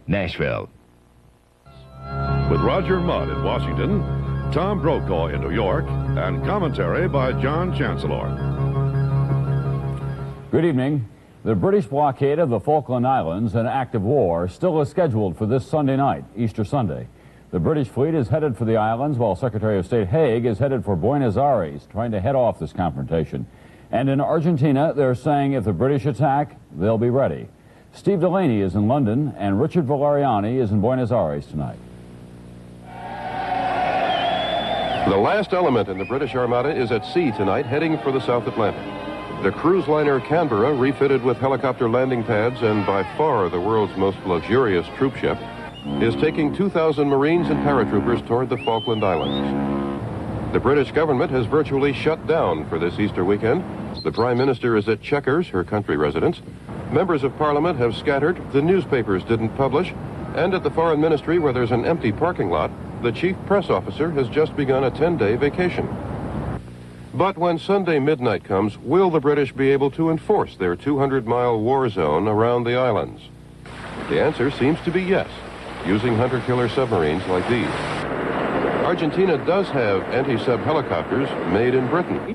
Nashville. With Roger Mudd in Washington, Tom Brokaw in New York, and commentary by John Chancellor. Good evening. The British blockade of the Falkland Islands, an act of war, still is scheduled for this Sunday night, Easter Sunday. The British fleet is headed for the islands, while Secretary of State Haig is headed for Buenos Aires, trying to head off this confrontation. And in Argentina, they're saying if the British attack, they'll be ready. Steve Delaney is in London, and Richard Valeriani is in Buenos Aires tonight. The last element in the British Armada is at sea tonight, heading for the South Atlantic. The cruise liner Canberra, refitted with helicopter landing pads and by far the world's most luxurious troop ship, is taking 2,000 Marines and paratroopers toward the Falkland Islands. The British government has virtually shut down for this Easter weekend. The Prime Minister is at Chequers, her country residence. Members of Parliament have scattered, the newspapers didn't publish, and at the Foreign Ministry, where there's an empty parking lot, the chief press officer has just begun a 10-day vacation. But when Sunday midnight comes, will the British be able to enforce their 200-mile war zone around the islands? The answer seems to be yes, using hunter-killer submarines like these. Argentina does have anti-sub helicopters made in Britain.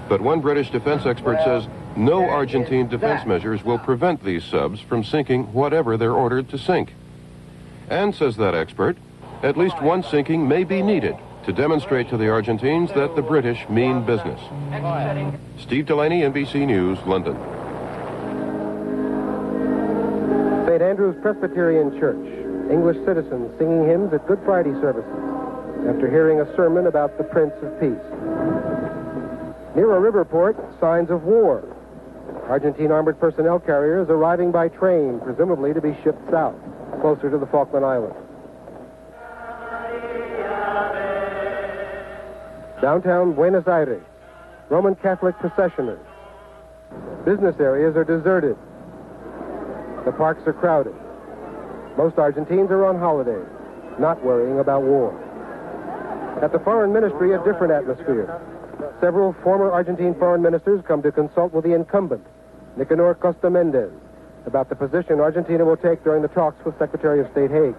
But one British defense expert says no Argentine defense measures will prevent these subs from sinking whatever they're ordered to sink. And, says that expert, at least one sinking may be needed to demonstrate to the Argentines that the British mean business. Steve Delaney, NBC News, London. St. Andrew's Presbyterian Church. English citizens singing hymns at Good Friday services after hearing a sermon about the Prince of Peace. Near a river port, signs of war. Argentine armored personnel carriers arriving by train, presumably to be shipped south, closer to the Falkland Islands. Downtown Buenos Aires, Roman Catholic processioners. Business areas are deserted. The parks are crowded. Most Argentines are on holiday, not worrying about war. At the Foreign Ministry, a different atmosphere. Several former Argentine foreign ministers come to consult with the incumbent, Nicanor Costa Mendez, about the position Argentina will take during the talks with Secretary of State Haig.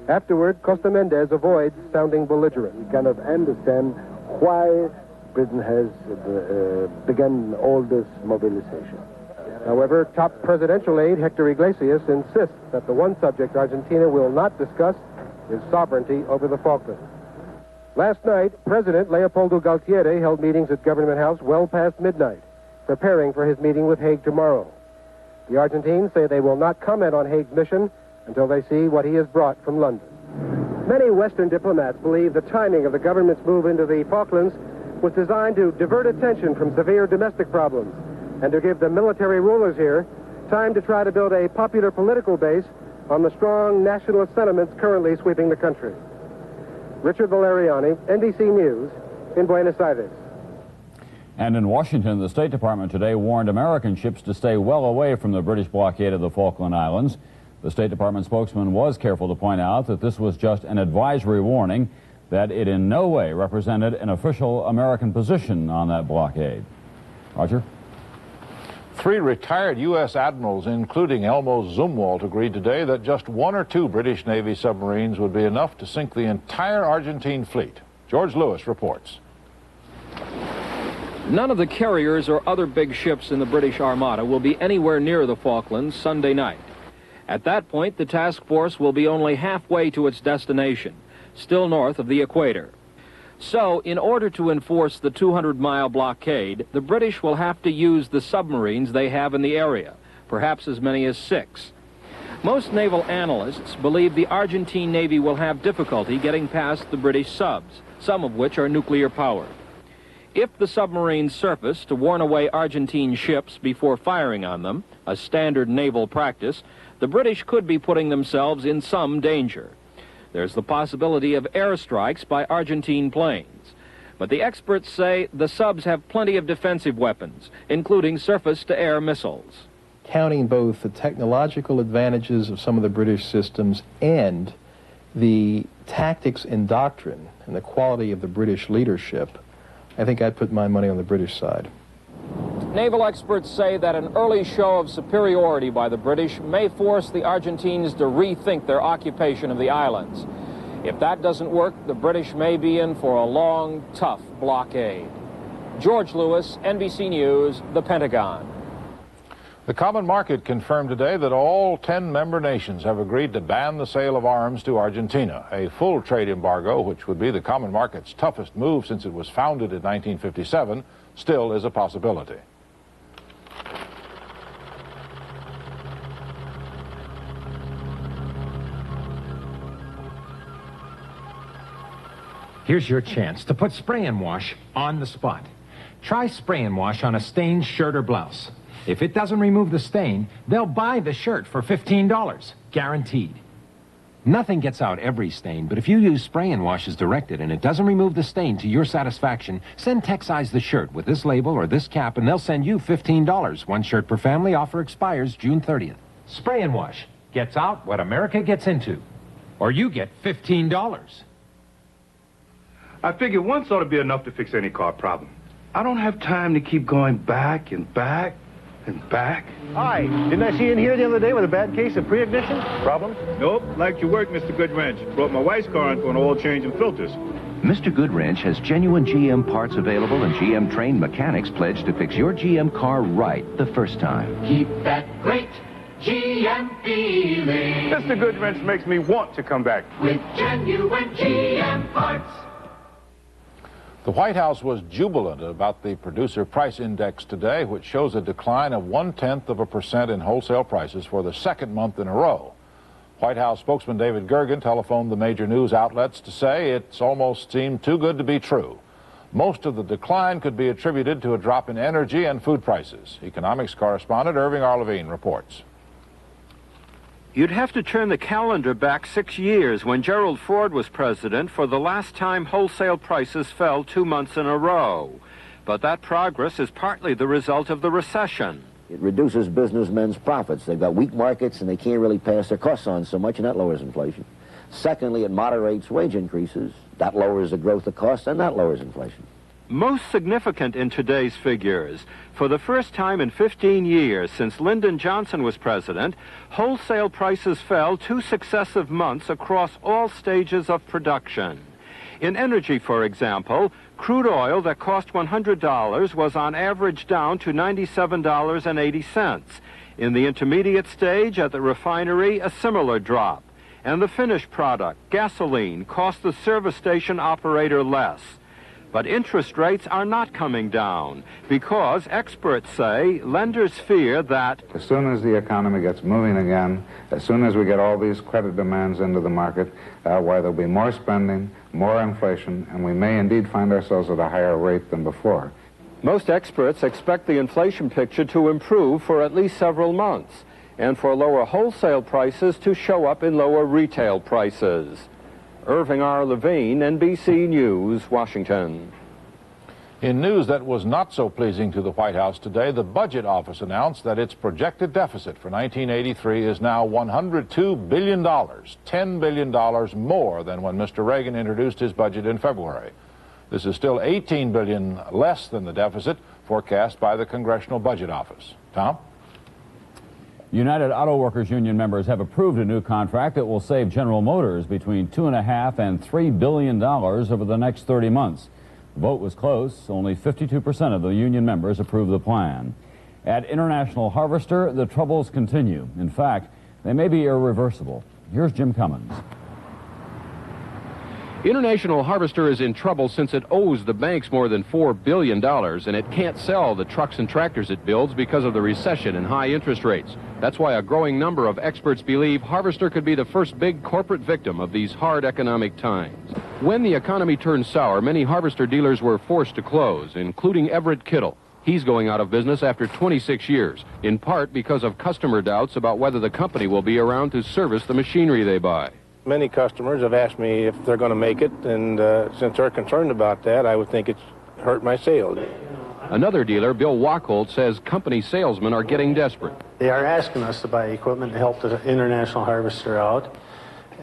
Afterward, Costa Mendez avoids sounding belligerent. We cannot understand why Britain has begun all this mobilization. However, top presidential aide Hector Iglesias insists that the one subject Argentina will not discuss is sovereignty over the Falklands. Last night, President Leopoldo Galtieri held meetings at Government House well past midnight, preparing for his meeting with Haig tomorrow. The Argentines say they will not comment on Haig's mission until they see what he has brought from London. Many Western diplomats believe the timing of the government's move into the Falklands was designed to divert attention from severe domestic problems and to give the military rulers here time to try to build a popular political base on the strong nationalist sentiments currently sweeping the country. Richard Valeriani, NBC News, in Buenos Aires. And in Washington, the State Department today warned American ships to stay well away from the British blockade of the Falkland Islands. The State Department spokesman was careful to point out that this was just an advisory warning, that it in no way represented an official American position on that blockade. Roger? 3 retired U.S. admirals, including Elmo Zumwalt, agreed today that just 1 or 2 British Navy submarines would be enough to sink the entire Argentine fleet. George Lewis reports. None of the carriers or other big ships in the British Armada will be anywhere near the Falklands Sunday night. At that point, the task force will be only halfway to its destination, still north of the equator. So, in order to enforce the 200-mile blockade, the British will have to use the submarines they have in the area, perhaps as many as 6. Most naval analysts believe the Argentine Navy will have difficulty getting past the British subs, some of which are nuclear-powered. If the submarines surface to warn away Argentine ships before firing on them, a standard naval practice, the British could be putting themselves in some danger. There's the possibility of airstrikes by Argentine planes. But the experts say the subs have plenty of defensive weapons, including surface-to-air missiles. Counting both the technological advantages of some of the British systems and the tactics and doctrine and the quality of the British leadership, I think I'd put my money on the British side. Naval experts say that an early show of superiority by the British may force the Argentines to rethink their occupation of the islands. If that doesn't work, the British may be in for a long, tough blockade. George Lewis, NBC News, the Pentagon. The Common Market confirmed today that all 10 member nations have agreed to ban the sale of arms to Argentina. A full trade embargo, which would be the Common Market's toughest move since it was founded in 1957, still is a possibility. Here's your chance to put spray and wash on the spot. Try spray and wash on a stained shirt or blouse. If it doesn't remove the stain, they'll buy the shirt for $15, guaranteed. Nothing gets out every stain, but if you use spray and wash as directed and it doesn't remove the stain to your satisfaction, send Texize the shirt with this label or this cap and they'll send you $15. One shirt per family. Offer expires June 30th. Spray and wash gets out what America gets into. Or you get $15. I figure once ought to be enough to fix any car problem. I don't have time to keep going back and back and back. Hi, didn't I see you in here the other day with a bad case of pre-ignition? Problem? Nope, like your work, Mr. Goodwrench. Brought my wife's car in for an oil change and filters. Mr. Goodwrench has genuine GM parts available and GM-trained mechanics pledged to fix your GM car right the first time. Keep that great GM feeling. Mr. Goodwrench makes me want to come back. With genuine GM parts. The White House was jubilant about the Producer Price Index today, which shows a decline of 0.1% in wholesale prices for the second month in a row. White House spokesman David Gergen telephoned the major news outlets to say it's almost seemed too good to be true. Most of the decline could be attributed to a drop in energy and food prices. Economics correspondent Irving R. Levine reports. You'd have to turn the calendar back 6 years when Gerald Ford was president for the last time wholesale prices fell 2 months in a row. But that progress is partly the result of the recession. It reduces businessmen's profits. They've got weak markets and they can't really pass their costs on so much, and that lowers inflation. Secondly, it moderates wage increases. That lowers the growth of costs, and that lowers inflation. Most significant in today's figures, for the first time in 15 years since Lyndon Johnson was president, wholesale prices fell 2 successive months across all stages of production. In energy, for example, crude oil that cost $100 was on average down to $97.80. In the intermediate stage at the refinery, a similar drop. And the finished product, gasoline, cost the service station operator less. But interest rates are not coming down because experts say lenders fear that as soon as the economy gets moving again, as soon as we get all these credit demands into the market, why there'll be more spending, more inflation, and we may indeed find ourselves at a higher rate than before. Most experts expect the inflation picture to improve for at least several months and for lower wholesale prices to show up in lower retail prices. Irving R. Levine, NBC News, Washington. In news that was not so pleasing to the White House today, the Budget Office announced that its projected deficit for 1983 is now $102 billion, $10 billion more than when Mr. Reagan introduced his budget in February. This is still $18 billion less than the deficit forecast by the Congressional Budget Office. Tom? United Auto Workers Union members have approved a new contract that will save General Motors between $2.5 and $3 billion over the next 30 months. The vote was close. Only 52% of the union members approved the plan. At International Harvester, the troubles continue. In fact, they may be irreversible. Here's Jim Cummins. International Harvester is in trouble since it owes the banks more than $4 billion, and it can't sell the trucks and tractors it builds because of the recession and high interest rates. That's why a growing number of experts believe Harvester could be the first big corporate victim of these hard economic times. When the economy turned sour, many Harvester dealers were forced to close, including Everett Kittle. He's going out of business after 26 years, in part because of customer doubts about whether the company will be around to service the machinery they buy. Many customers have asked me if they're going to make it, and since they're concerned about that, I would think it's hurt my sales. Another dealer, Bill Wacholt, says company salesmen are getting desperate. They are asking us to buy equipment to help the International Harvester out,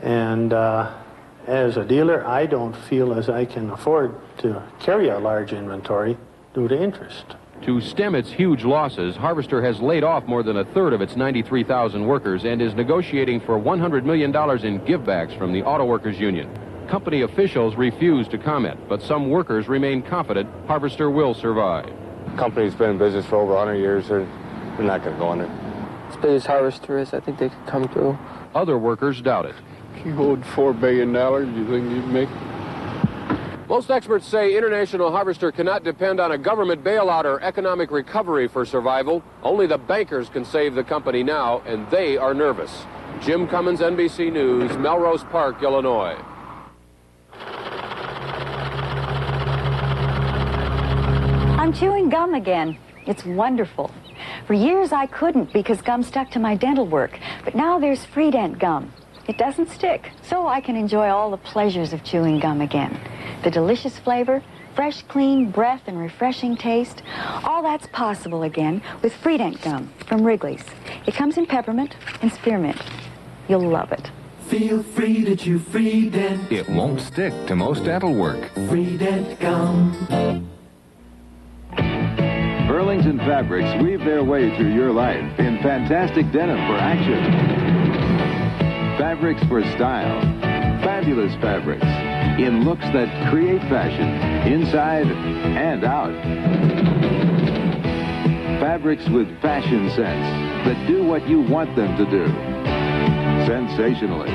and as a dealer, I don't feel as I can afford to carry a large inventory due to interest. To stem its huge losses, Harvester has laid off more than a third of its 93,000 workers and is negotiating for $100 million in givebacks from the Auto Workers Union. Company officials refuse to comment, but some workers remain confident Harvester will survive. Company's been in business for over 100 years. They're not going to go under. As big as Harvester is, I think they could come through. Other workers doubt it. You owed $4 billion, you think you'd make it? Most experts say International Harvester cannot depend on a government bailout or economic recovery for survival. Only the bankers can save the company now, and they are nervous. Jim Cummins, NBC News, Melrose Park, Illinois. I'm chewing gum again. It's wonderful. For years I couldn't because gum stuck to my dental work, but now there's Freedent gum. It doesn't stick, so I can enjoy all the pleasures of chewing gum again. The delicious flavor, fresh, clean breath, and refreshing taste, all that's possible again with Freedent gum from Wrigley's. It comes in peppermint and spearmint. You'll love it. Feel free to chew Freedent. It won't stick to most dental work. Freedent gum. Burlington fabrics weave their way through your life in fantastic denim for action. Fabrics for style. Fabulous fabrics in looks that create fashion inside and out. Fabrics with fashion sense that do what you want them to do. Sensationally.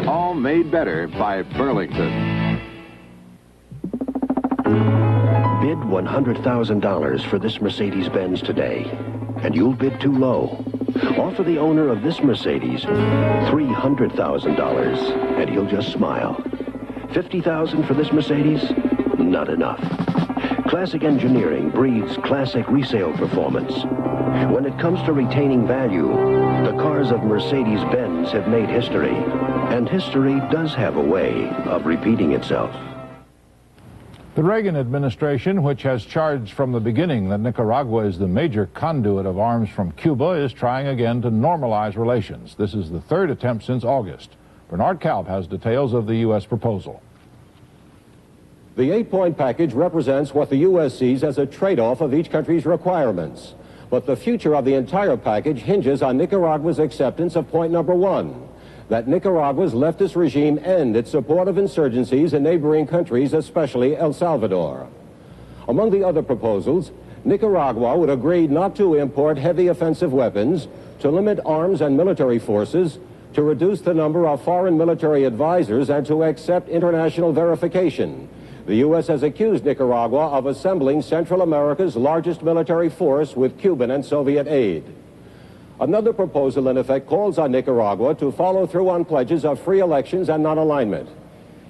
All made better by Burlington. Bid $100,000 for this Mercedes-Benz today, and you'll bid too low. Offer the owner of this Mercedes $300,000, and he'll just smile. $50,000 for this Mercedes? Not enough. Classic engineering breeds classic resale performance. When it comes to retaining value, the cars of Mercedes-Benz have made history, and history does have a way of repeating itself. The Reagan administration, which has charged from the beginning that Nicaragua is the major conduit of arms from Cuba, is trying again to normalize relations. This is the third attempt since August. Bernard Kalb has details of the U.S. proposal. The 8-point package represents what the U.S. sees as a trade-off of each country's requirements. But the future of the entire package hinges on Nicaragua's acceptance of point number 1. That Nicaragua's leftist regime end its support of insurgencies in neighboring countries, especially El Salvador. Among the other proposals, Nicaragua would agree not to import heavy offensive weapons, to limit arms and military forces, to reduce the number of foreign military advisors, and to accept international verification. The U.S. has accused Nicaragua of assembling Central America's largest military force with Cuban and Soviet aid. Another proposal, in effect, calls on Nicaragua to follow through on pledges of free elections and non-alignment.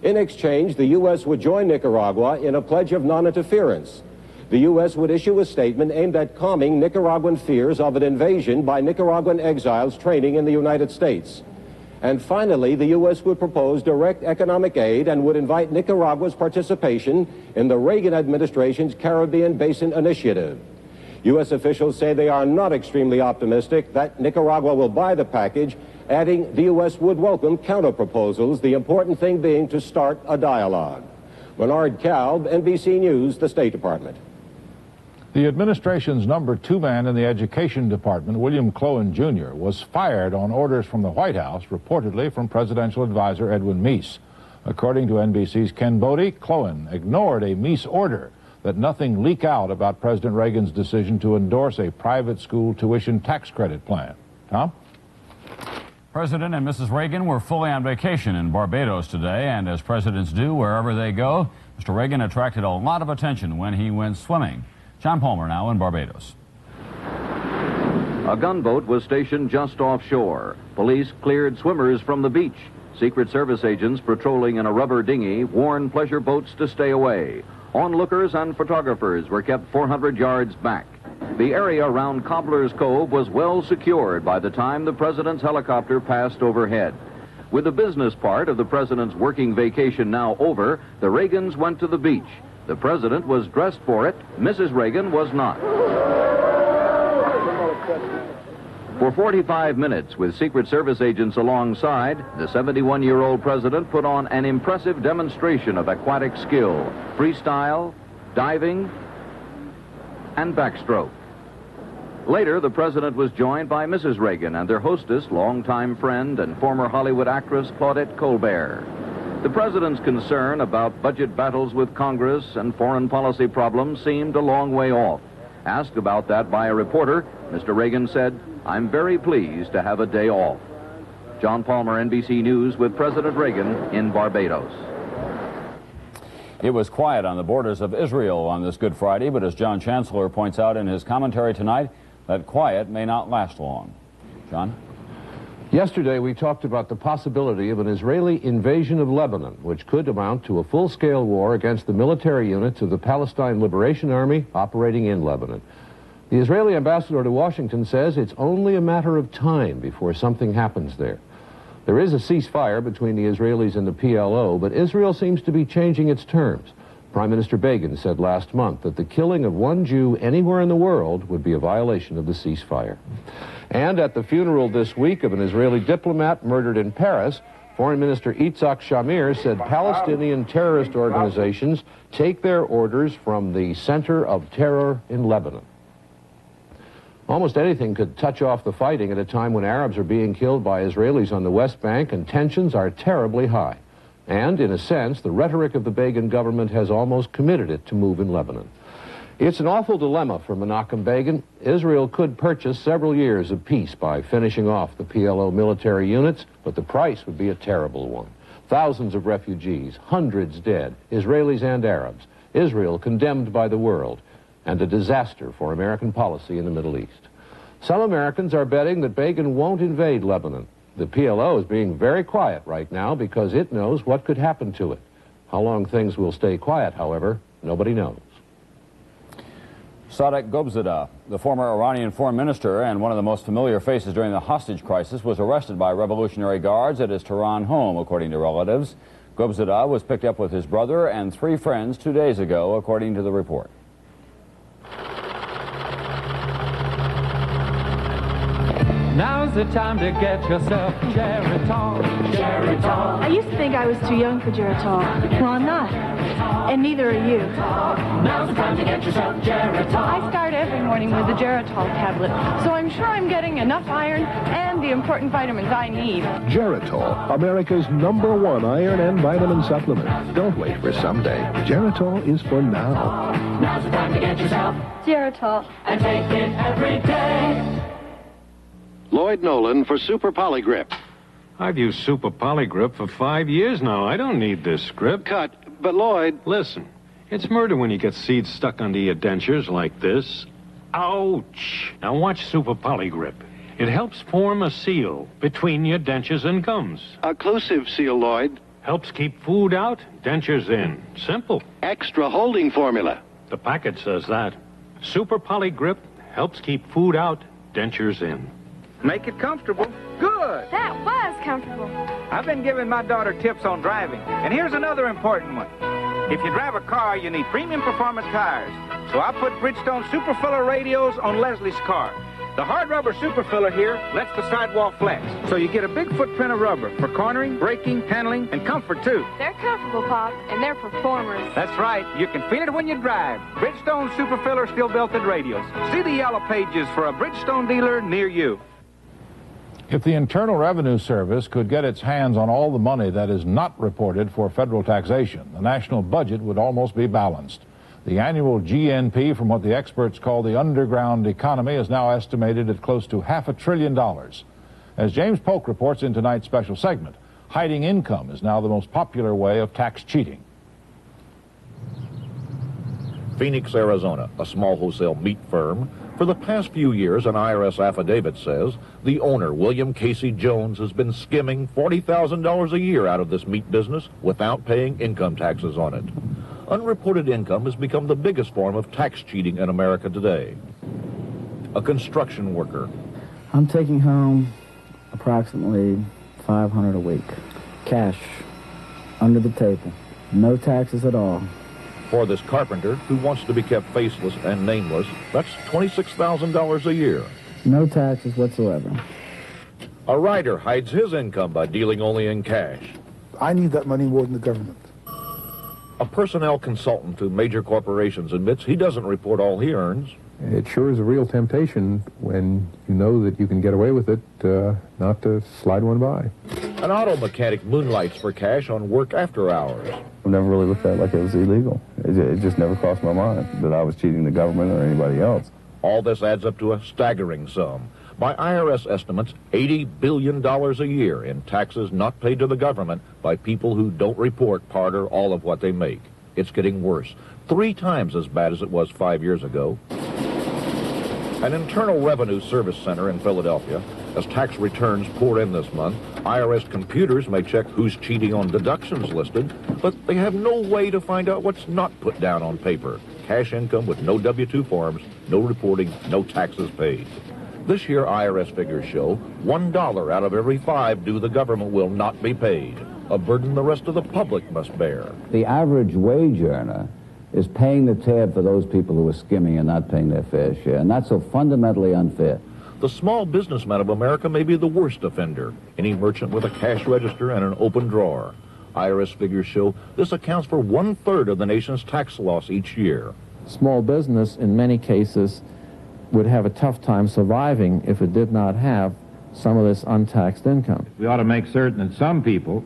In exchange, the U.S. would join Nicaragua in a pledge of non-interference. The U.S. would issue a statement aimed at calming Nicaraguan fears of an invasion by Nicaraguan exiles training in the United States. And finally, the U.S. would propose direct economic aid and would invite Nicaragua's participation in the Reagan administration's Caribbean Basin Initiative. U.S. officials say they are not extremely optimistic that Nicaragua will buy the package, adding the U.S. would welcome counter-proposals, the important thing being to start a dialogue. Bernard Kalb, NBC News, the State Department. The administration's number 2 man in the Education Department, William Clowen Jr., was fired on orders from the White House, reportedly from presidential advisor Edwin Meese. According to NBC's Ken Bodie, Clowen ignored a Meese order that nothing leak out about President Reagan's decision to endorse a private school tuition tax credit plan. Tom? President and Mrs. Reagan were fully on vacation in Barbados today, and as presidents do wherever they go, Mr. Reagan attracted a lot of attention when he went swimming. John Palmer now in Barbados. A gunboat was stationed just offshore. Police cleared swimmers from the beach. Secret Service agents patrolling in a rubber dinghy warned pleasure boats to stay away. Onlookers and photographers were kept 400 yards back. The area around Cobbler's Cove was well secured by the time the president's helicopter passed overhead. With the business part of the president's working vacation now over, the Reagans went to the beach. The president was dressed for it. Mrs. Reagan was not. For 45 minutes, with Secret Service agents alongside, the 71-year-old president put on an impressive demonstration of aquatic skill, freestyle, diving, and backstroke. Later, the president was joined by Mrs. Reagan and their hostess, longtime friend and former Hollywood actress Claudette Colbert. The president's concern about budget battles with Congress and foreign policy problems seemed a long way off. Asked about that by a reporter, Mr. Reagan said, "I'm very pleased to have a day off." John Palmer, NBC News, with President Reagan in Barbados. It was quiet on the borders of Israel on this Good Friday, but as John Chancellor points out in his commentary tonight, that quiet may not last long. John? Yesterday, we talked about the possibility of an Israeli invasion of Lebanon, which could amount to a full-scale war against the military units of the Palestine Liberation Army operating in Lebanon. The Israeli ambassador to Washington says it's only a matter of time before something happens there. There is a ceasefire between the Israelis and the PLO, but Israel seems to be changing its terms. Prime Minister Begin said last month that the killing of one Jew anywhere in the world would be a violation of the ceasefire. And at the funeral this week of an Israeli diplomat murdered in Paris, Foreign Minister Yitzhak Shamir said Palestinian terrorist organizations take their orders from the center of terror in Lebanon. Almost anything could touch off the fighting at a time when Arabs are being killed by Israelis on the West Bank and tensions are terribly high. And, in a sense, the rhetoric of the Begin government has almost committed it to move in Lebanon. It's an awful dilemma for Menachem Begin. Israel could purchase several years of peace by finishing off the PLO military units, but the price would be a terrible one. Thousands of refugees, hundreds dead, Israelis and Arabs, Israel condemned by the world, and a disaster for American policy in the Middle East. Some Americans are betting that Begin won't invade Lebanon. The PLO is being very quiet right now because it knows what could happen to it. How long things will stay quiet, however, nobody knows. Sadek Gobzadeh, the former Iranian foreign minister and one of the most familiar faces during the hostage crisis, was arrested by Revolutionary Guards at his Tehran home, according to relatives. Gobzadeh was picked up with his brother and 3 friends 2 days ago, according to the report. Now's the time to get yourself Geritol. Geritol. I used to think I was too young for Geritol. Well, I'm not. And neither are you. Now's the time to get yourself Geritol. I start every morning with a Geritol tablet, so I'm sure I'm getting enough iron and the important vitamins I need. Geritol, America's #1 iron and vitamin supplement. Don't wait for someday. Geritol is for now. Now's the time to get yourself Geritol. and take it every day. Lloyd Nolan for Super Polygrip. I've used Super Polygrip for 5 years now. I don't need this script. Cut. But Lloyd... Listen, it's murder when you get seeds stuck under your dentures like this. Ouch! Now watch Super Polygrip. It helps form a seal between your dentures and gums. Occlusive seal, Lloyd. Helps keep food out, dentures in. Simple. Extra holding formula. The packet says that. Super Polygrip helps keep food out, dentures in. Make it comfortable. Good. That was comfortable. I've been giving my daughter tips on driving. And here's another important one. If you drive a car, you need premium performance tires. So I put Bridgestone Super Filler radios on Leslie's car. The hard rubber Super Filler here lets the sidewall flex. So you get a big footprint of rubber for cornering, braking, handling, and comfort, too. They're comfortable, Pop, and they're performers. That's right. You can feel it when you drive. Bridgestone Super Filler steel belted radials. See the yellow pages for a Bridgestone dealer near you. If the Internal Revenue Service could get its hands on all the money that is not reported for federal taxation, the national budget would almost be balanced. The annual GNP from what the experts call the underground economy is now estimated at close to $500 billion. As James Polk reports in tonight's special segment, hiding income is now the most popular way of tax cheating. Phoenix, Arizona, a small wholesale meat firm. For the past few years, an IRS affidavit says the owner, William Casey Jones, has been skimming $40,000 a year out of this meat business without paying income taxes on it. Unreported income has become the biggest form of tax cheating in America today. A construction worker. I'm taking home approximately $500 a week. Cash, under the table. No taxes at all. For this carpenter, who wants to be kept faceless and nameless, that's $26,000 a year. No taxes whatsoever. A writer hides his income by dealing only in cash. I need that money more than the government. A personnel consultant to major corporations admits he doesn't report all he earns. It sure is a real temptation when you know that you can get away with it, not to slide one by. An auto mechanic moonlights for cash on work after hours. I've never really looked at it like it was illegal. It just never crossed my mind that I was cheating the government or anybody else. All this adds up to a staggering sum. By IRS estimates, $80 billion a year in taxes not paid to the government by people who don't report part or all of what they make. It's getting worse, 3 times as bad as it was 5 years ago. An Internal Revenue Service Center in Philadelphia. As tax returns pour in this month, IRS computers may check who's cheating on deductions listed, but they have no way to find out what's not put down on paper. Cash income with no W-2 forms, no reporting, no taxes paid. This year, IRS figures show $1 out of every 5 due the government will not be paid, a burden the rest of the public must bear. The average wage earner is paying the tab for those people who are skimming and not paying their fair share, and that's so fundamentally unfair. The small businessman of America may be the worst offender, any merchant with a cash register and an open drawer. IRS figures show this accounts for 1/3 of the nation's tax loss each year. Small business, in many cases, would have a tough time surviving if it did not have some of this untaxed income. We ought to make certain that some people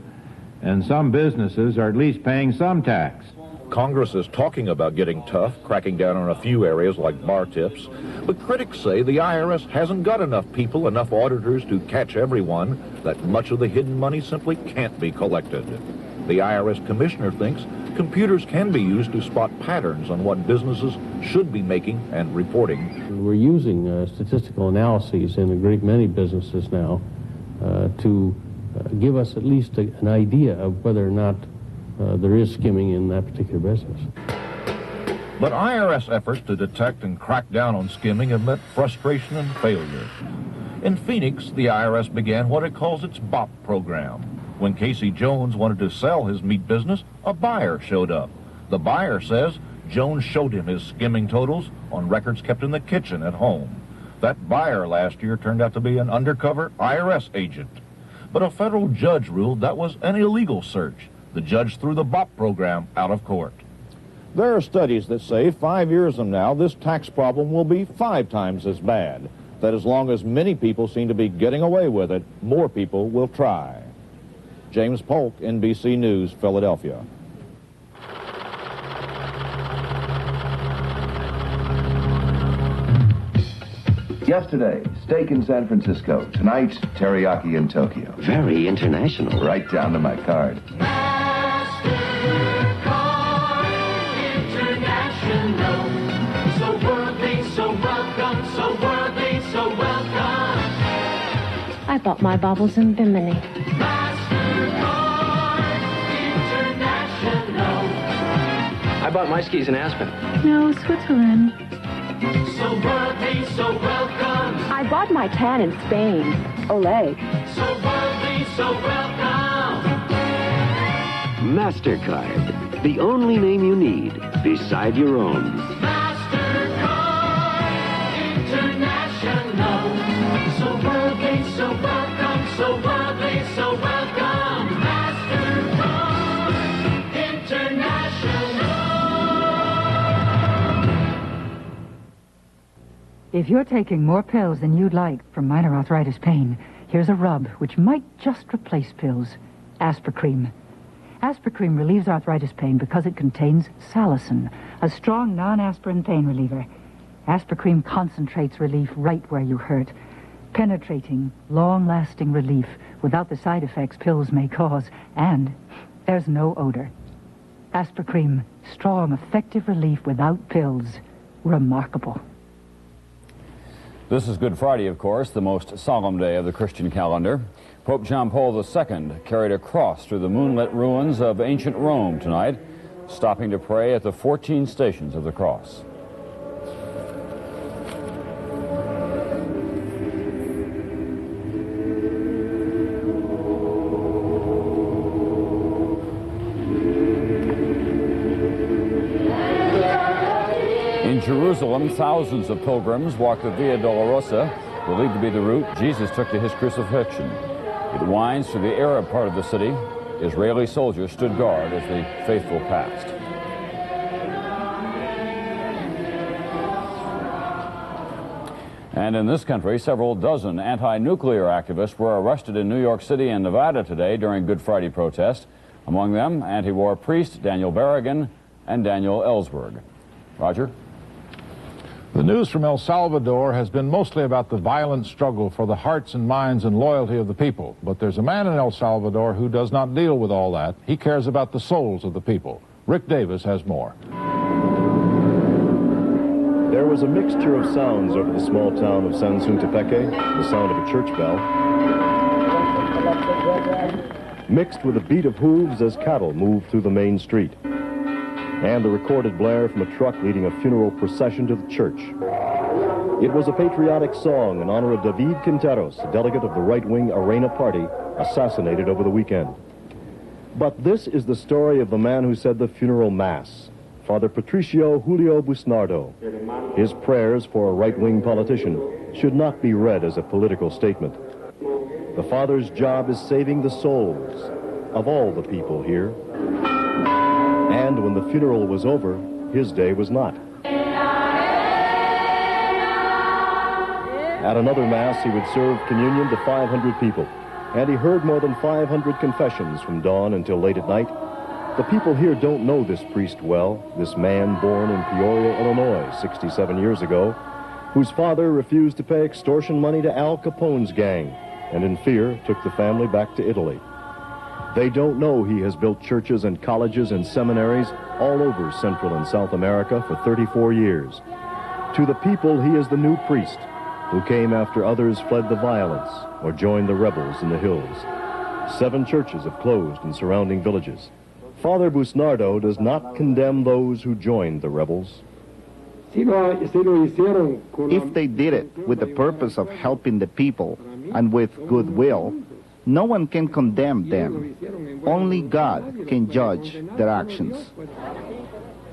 and some businesses are at least paying some tax. Congress is talking about getting tough, cracking down on a few areas like bar tips, but critics say the IRS hasn't got enough people, enough auditors to catch everyone, that much of the hidden money simply can't be collected. The IRS commissioner thinks computers can be used to spot patterns on what businesses should be making and reporting. We're using statistical analyses in a great many businesses now to give us at least an idea of whether or not there is skimming in that particular business. But IRS efforts to detect and crack down on skimming have met frustration and failure. In Phoenix, the IRS began what it calls its BOP program. When Casey Jones wanted to sell his meat business, a buyer showed up. The buyer says Jones showed him his skimming totals on records kept in the kitchen at home. That buyer last year turned out to be an undercover IRS agent. But a federal judge ruled that was an illegal search. The judge threw the BOP program out of court. There are studies that say 5 years from now, this tax problem will be 5 times as bad. That as long as many people seem to be getting away with it, more people will try. James Polk, NBC News, Philadelphia. Yesterday, steak in San Francisco. Tonight, teriyaki in Tokyo. Very international. Right down to my card. So worldly, so welcome, so worldly, so welcome. I bought my baubles in Bimini. MasterCard International. I bought my skis in Aspen. No, Switzerland. So worldly, so welcome. I bought my tan in Spain. Olay. So worldly, so welcome. MasterCard, the only name you need beside your own. MasterCard International. So worldly, so welcome, so worldly, so welcome. MasterCard International. If you're taking more pills than you'd like for minor arthritis pain, here's a rub which might just replace pills. Aspercreme. Aspercreme relieves arthritis pain because it contains salicin, a strong non-aspirin pain reliever. Aspercreme concentrates relief right where you hurt, penetrating, long-lasting relief without the side effects pills may cause, and there's no odor. Aspercreme, strong, effective relief without pills. Remarkable. This is Good Friday, of course, the most solemn day of the Christian calendar. Pope John Paul II carried a cross through the moonlit ruins of ancient Rome tonight, stopping to pray at the 14 stations of the cross. In Jerusalem, thousands of pilgrims walk the Via Dolorosa, believed to be the route Jesus took to his crucifixion. It winds through the Arab part of the city. Israeli soldiers stood guard as the faithful passed. And in this country, several dozen anti-nuclear activists were arrested in New York City and Nevada today during Good Friday protests. Among them, anti-war priest Daniel Berrigan and Daniel Ellsberg. Roger? The news from El Salvador has been mostly about the violent struggle for the hearts and minds and loyalty of the people. But there's a man in El Salvador who does not deal with all that. He cares about the souls of the people. Rick Davis has more. There was a mixture of sounds over the small town of Sansuntepeque, the sound of a church bell, mixed with the beat of hooves as cattle moved through the main street, and the recorded blare from a truck leading a funeral procession to the church. It was a patriotic song in honor of David Quinteros, a delegate of the right-wing Arena Party, assassinated over the weekend. But this is the story of the man who said the funeral mass, Father Patricio Julio Busnardo. His prayers for a right-wing politician should not be read as a political statement. The Father's job is saving the souls of all the people here. And when the funeral was over, his day was not. At another Mass, he would serve communion to 500 people, and he heard more than 500 confessions from dawn until late at night. The people here don't know this priest well, this man born in Peoria, Illinois, 67 years ago, whose father refused to pay extortion money to Al Capone's gang, and in fear took the family back to Italy. They don't know he has built churches and colleges and seminaries all over Central and South America for 34 years. To the people, he is the new priest who came after others fled the violence or joined the rebels in the hills. 7 churches have closed in surrounding villages. Father Busnardo does not condemn those who joined the rebels. If they did it with the purpose of helping the people and with goodwill, no one can condemn them. Only God can judge their actions.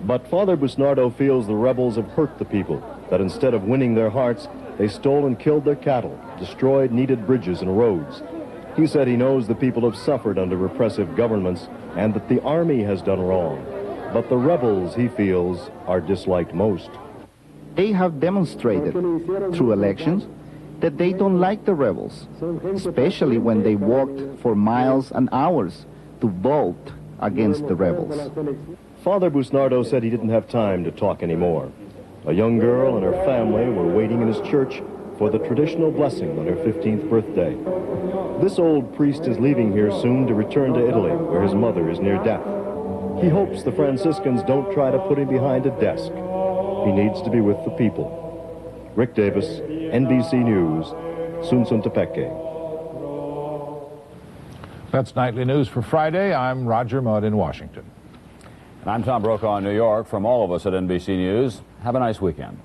But Father Busnardo feels the rebels have hurt the people, that instead of winning their hearts, they stole and killed their cattle, destroyed needed bridges and roads. He said he knows the people have suffered under repressive governments and that the army has done wrong. But the rebels, he feels, are disliked most. They have demonstrated through elections that they don't like the rebels, especially when they walked for miles and hours to vote against the rebels. Father Busnardo said he didn't have time to talk anymore. A young girl and her family were waiting in his church for the traditional blessing on her 15th birthday. This old priest is leaving here soon to return to Italy, where his mother is near death. He hopes the Franciscans don't try to put him behind a desk. He needs to be with the people. Rick Davis, NBC News, Sunsuntepeque. That's Nightly News for Friday. I'm Roger Mudd in Washington. And I'm Tom Brokaw in New York. From all of us at NBC News, have a nice weekend.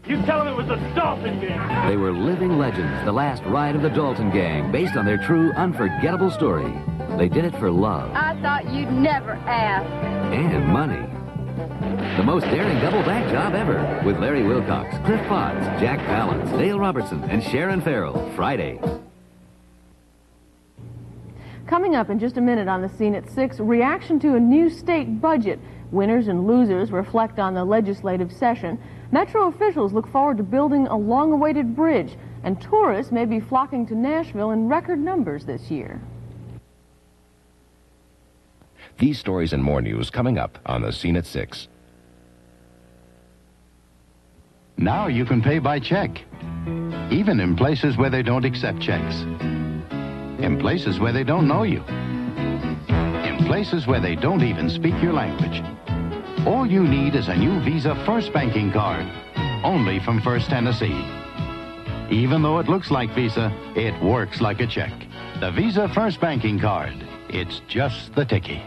You tell him it was the Dalton Gang. They were living legends, the last ride of the Dalton Gang, based on their true, unforgettable story. They did it for love. I thought you'd never ask. And money. The most daring double-back job ever, with Larry Wilcox, Cliff Potts, Jack Palance, Dale Robertson, and Sharon Farrell, Friday. Coming up in just a minute on the scene at 6, reaction to a new state budget. Winners and losers reflect on the legislative session. Metro officials look forward to building a long-awaited bridge, and tourists may be flocking to Nashville in record numbers this year. These stories and more news coming up on the scene at 6. Now you can pay by check, even in places where they don't accept checks, in places where they don't know you, in places where they don't even speak your language. All you need is a new Visa First Banking Card, only from First Tennessee. Even though it looks like Visa, it works like a check. The Visa First Banking Card, it's just the ticky.